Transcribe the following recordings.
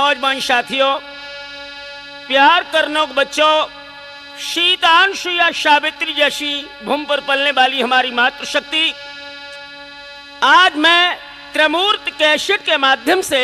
नौजवान साथियों, प्यार करने के बच्चों, शीतांशु या सावित्री जैसी भूमि पर पलने वाली हमारी मातृशक्ति, आज मैं त्रिमूर्ति कैसेट के माध्यम से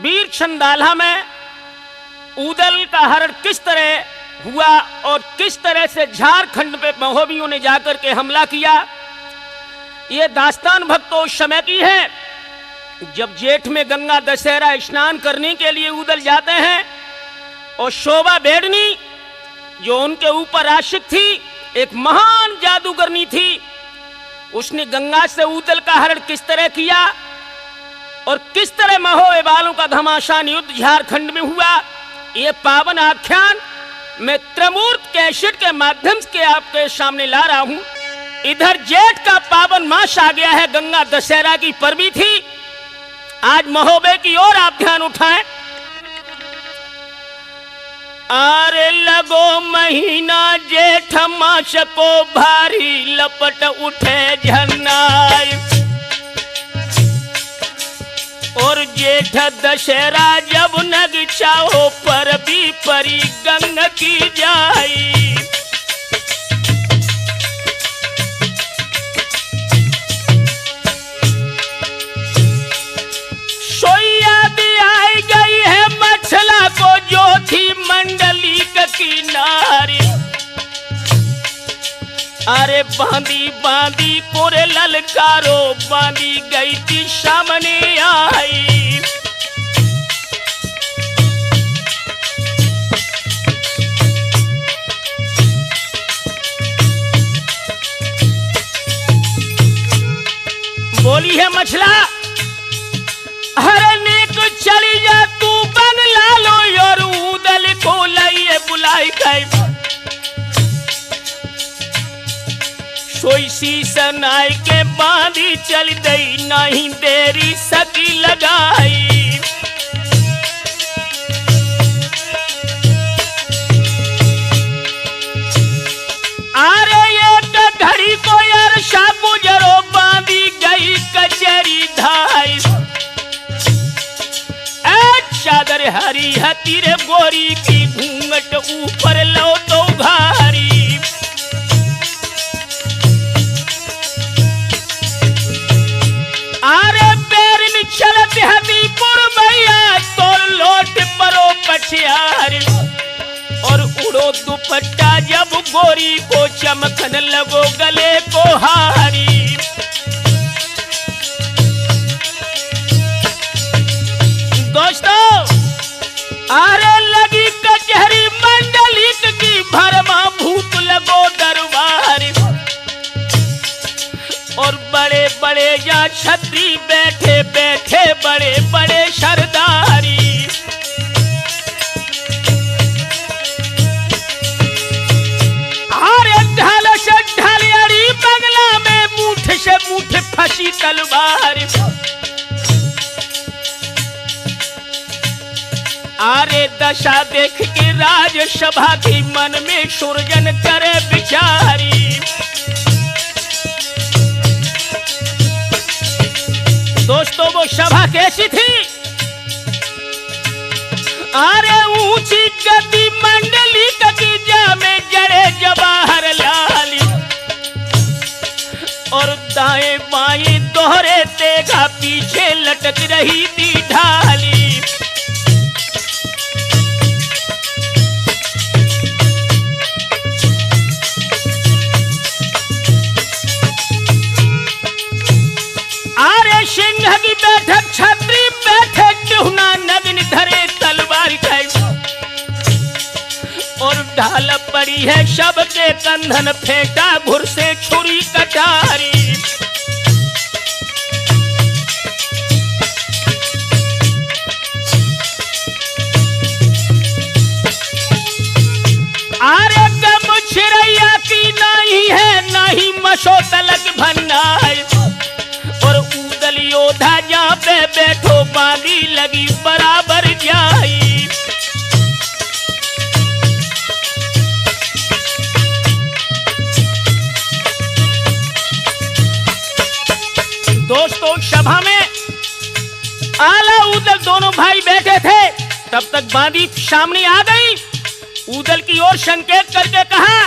वीर छंदाला में ऊदल का हरण किस तरह हुआ और किस तरह से झारखंड पे महोबियों ने जाकर के हमला किया, ये दास्तान भक्तों उस समय की है जब जेठ में गंगा दशहरा स्नान करने के लिए ऊदल जाते हैं और शोभा बेड़नी जो उनके ऊपर आशिक थी, एक महान जादूगरनी थी, उसने गंगा से ऊदल का हरण किस तरह किया और किस तरह महोबे वालों का घमासान युद्ध झारखंड में हुआ, ये पावन आख्यान मैं त्रिमूर्ति कैसेट के माध्यम से आपके सामने ला रहा हूं। इधर जेठ का पावन मास आ गया है, गंगा दशहरा की पर्वी थी, आज महोबे की ओर आप ध्यान उठाएं। आरे लगो महीना जेठ मास को भारी लपट उठे झन्नाई और जेठ दशहरा जब नग चाहो पर भी परी गंग की जाई। सोया भी आई गई है मछला को जो थी मंडली के किनारे, अरे बांधी बांधी कोरे ललकारो बांधी गई थी सामने आई। बोली है मछला, हरने को चली जा तू बन लालो और ऊदल को लाइए बुलाई गई। सोई शीशन आय के बांधी चल गई, नहीं देरी सकी लगाई। अरे एक घड़ी को यार शाबू जरो बांधी गई कचेरी ढाई। चादर हरी हती रे गोरी की घूंघट ऊपर लो तो घारी। आरे पैर में चलत हती पुरमैया तोर लोट परो पछियार और उड़ो दुपट्टा जब गोरी को चमकन लगो गले को हारी। दोस्तों, आरे लगी कचहरी मंडलिक की भरमा भूत लगो दरबार और बड़े बड़े या छत्री बैठे बैठे बड़े बड़े सरदारी। अरे ढाल से ढालियारी बंगला में मुठ से मुठ फंसी तलवार। आरे दशा देख के राजसभा की मन में सुरजन करे बिचारी। दोस्तों, वो सभा कैसी थी? आरे ऊंची गति मंडली की जा में जड़े जवाहर लाल और दाएं बाएं दोहरे तेगा पीछे लटक रही थी ढाली। आरे सिंह की बैठक छत्री बैठे टुहना नग्न धरे तलवार और ढाल पड़ी है सबके कंधन फेंटा घुर से छुरी कटारी। आरे कम छिरैया की नहीं है नहीं मसो तलक भन्नार और ऊदल योद्धा जहाँ पे बैठो बांधी लगी बराबर जाई। दोस्तों, सभा में आला ऊदल दोनों भाई बैठे थे तब तक बांदी सामने आ गई, ऊदल की ओर संकेत करके कहा,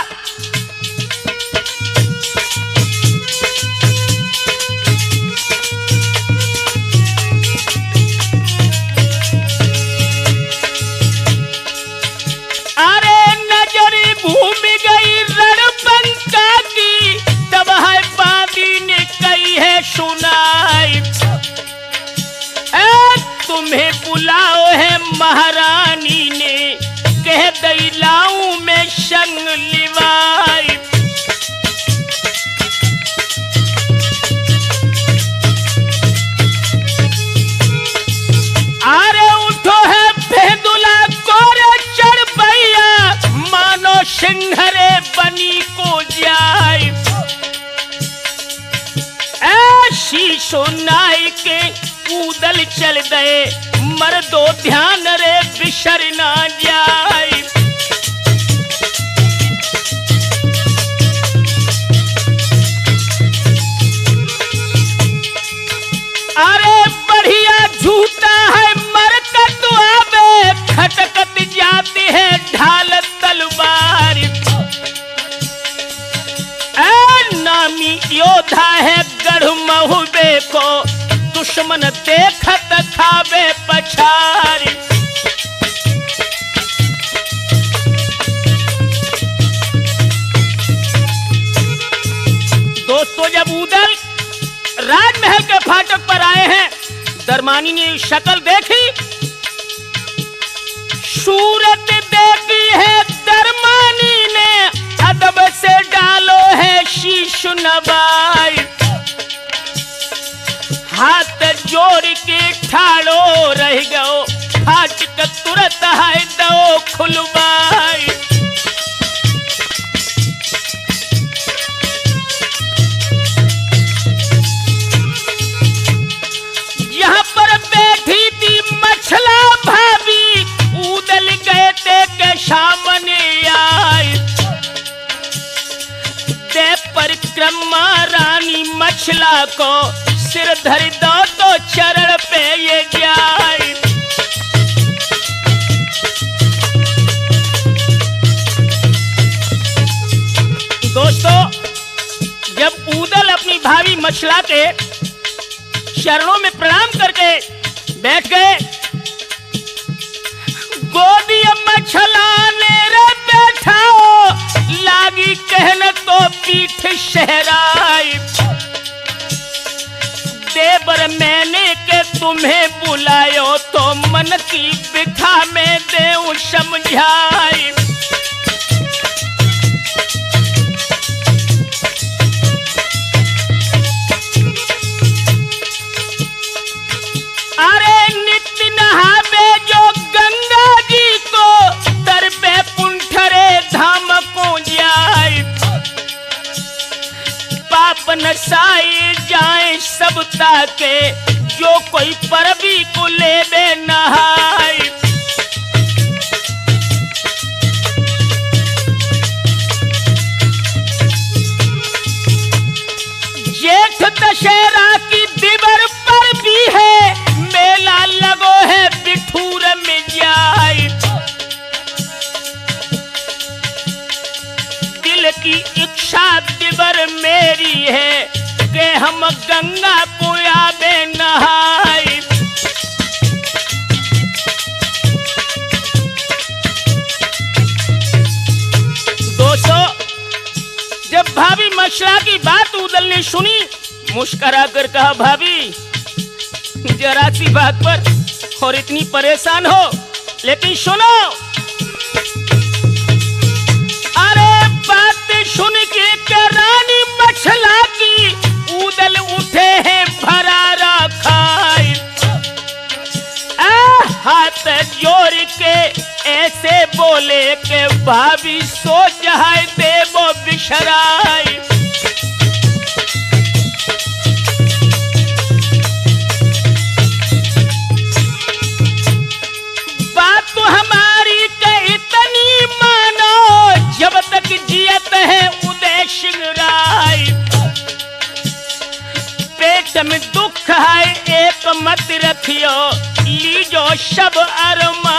अरे नजर घूम गई रणबंका की, तब है बांदी ने कही है सुनाई, तुम्हें बुलाओ है महारानी ने, कह दिलाऊं मैं संग लिवाई। अरे उठो है भेदुला कोरे चढ़ भैया, मानो सिंहरे बनी को जाए, ऐसी सुनाई के ऊदल चल गए, मर्दो ध्यान रे बिसर ना जाए। अरे बढ़िया झूठा है मरकत आवे, खटकत जाती है ढाल तलवार, नामी योद्धा है गढ़ महुबे को, दुश्मन देखत खावे पछारी। दोस्तों, जब ऊदल राजमहल के फाटक पर आए हैं, दरमानी ने शक्ल देखी, सूरत देखी है दरमानी ने, अदब से डालो है शीश नवाई, हाथ जोड़ के ठाड़ो रह गयो, फाटक तुरंत है दो खुलवाई। यहाँ पर बैठी थी मछला भाभी, ऊदल गए थे के सामने आई, दे परिक्रमा रानी मछला को, सिर धर दो तो चरण पे ये जाए। दोस्तों, जब ऊदल अपनी भाभी मछला के चरणों में प्रणाम करके बैठ गए, गोदी मछला ने रे बैठाओ, लागी कहने तो पीठ शहराई, देवर मैंने के तुम्हें बुलायो, तो मन की बिखा में देऊं समझाई। अरे नित्य नहावे जो गंगा जी को, तर पे पुंठरे धाम को जाए, पाप नसाई जाए सब ताके, जो कोई परबी को लेवे नहाई। जेठ दशहरा की दिवर पर भी है, मेला लगो है बिठूर में जाए, दिल की इच्छा दिवर मेरी है, कि हम गंगा को आवे नहाई। दोस्तों, जब भाभी मछला की बात ऊदल ने सुनी, मुस्कुरा कर कहा, भाभी जरा सी बात पर और इतनी परेशान हो, लेकिन सुनो, अरे बात सुन के रानी मछला की, ऊदल उठे हैं भरारा खाई, हाथ जोड़ के ऐसे बोले के भाभी सो जाए देवो बिशराई। बात तो हमारी के इतनी मानो, जब तक जियत है उदय सिंह राय, पेट में दुख है एक मत रखियो, लीजो सब अरमा